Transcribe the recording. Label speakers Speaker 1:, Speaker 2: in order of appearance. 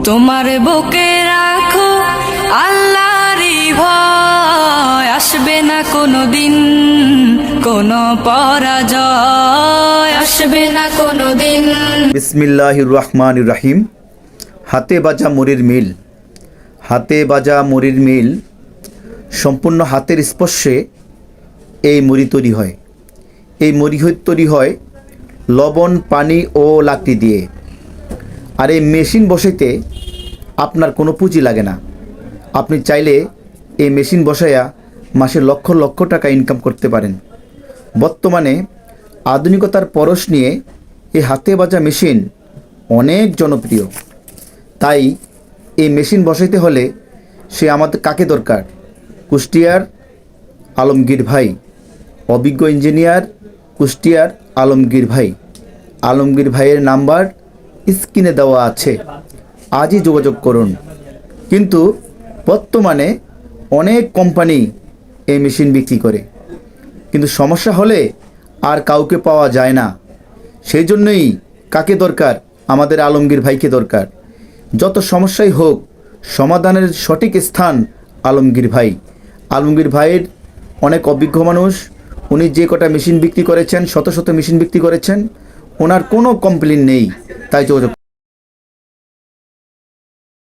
Speaker 1: তোমার বুকে রাখো আল্লাহরই ভয়, আসবে না কোনো দিন কোনো পরাজয়, আসবে না কোনো দিন।
Speaker 2: বিসমিল্লাহির রহমানির রহিম। হাতে বাজা মুড়ির মিল, হাতে বাজা মুড়ির মিল, সম্পূর্ণ হাতের স্পর্শে এই মুড়ি তৈরি হয়। এই মুড়ি তৈরি হয় লবণ, পানি ও লাকড়ি দিয়ে। আর এই মেশিন বসাইতে আপনার কোনো পুঁজি লাগে না। আপনি চাইলে এই মেশিন বসাইয়া মাসে লক্ষ লক্ষ টাকা ইনকাম করতে পারেন। বর্তমানে আধুনিকতার পরশ নিয়ে এই হাতে বাজা মেশিন অনেক জনপ্রিয়। তাই এই মেশিন বসাইতে হলে সে আমাদের কাকে দরকার? কুষ্টিয়ার আলমগীর ভাই, অভিজ্ঞ ইঞ্জিনিয়ার কুষ্টিয়ার আলমগীর ভাই। আলমগীর ভাইয়ের নাম্বার স্ক্রিনে দেওয়া আছে, আজই যোগাযোগ করুন। কিন্তু বর্তমানে অনেক কোম্পানি এই মেশিন বিক্রি করে, কিন্তু সমস্যা হলে আর কাউকে পাওয়া যায় না। সেই জন্যই কাকে দরকার? আমাদের আলমগীর ভাইকে দরকার। যত সমস্যাই হোক, সমাধানের সঠিক স্থান আলমগীর ভাই। আলমগীর ভাইয়ের অনেক অভিজ্ঞ মানুষ, উনি যে কটা মেশিন বিক্রি করেছেন, শত শত মেশিন বিক্রি করেছেন, ওনার কোনো কমপ্লেন নেই। তাই যোগাযোগ